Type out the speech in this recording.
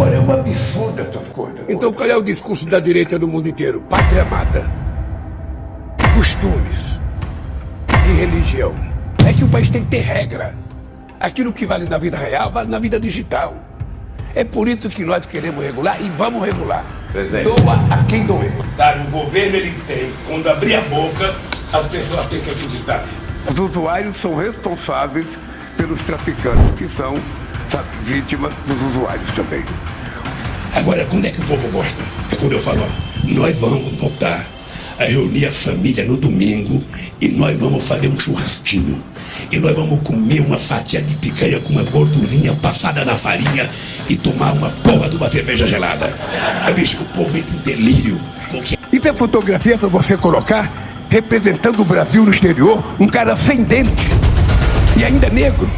Olha, é um absurdo essas coisas. Então qual é o discurso da direita no mundo inteiro? Pátria amada, costumes e religião. É que o país tem que ter regra. Aquilo que vale na vida real, vale na vida digital. É por isso que nós queremos regular e vamos regular. Presidente. Doa a quem doer. O governo ele tem, quando abrir a boca, as pessoas têm que acreditar. Os usuários são responsáveis pelos traficantes, que são, sabe, vítimas dos usuários também. Agora, quando é que o povo gosta? É quando eu falo, ó, nós vamos voltar a reunir a família no domingo e nós vamos fazer um churrasquinho. E nós vamos comer uma fatia de picanha com uma gordurinha passada na farinha e tomar uma porra de uma cerveja gelada. Bicho, o povo entra em delírio. Porque... Isso é fotografia para você colocar, representando o Brasil no exterior, um cara sem dente e ainda negro.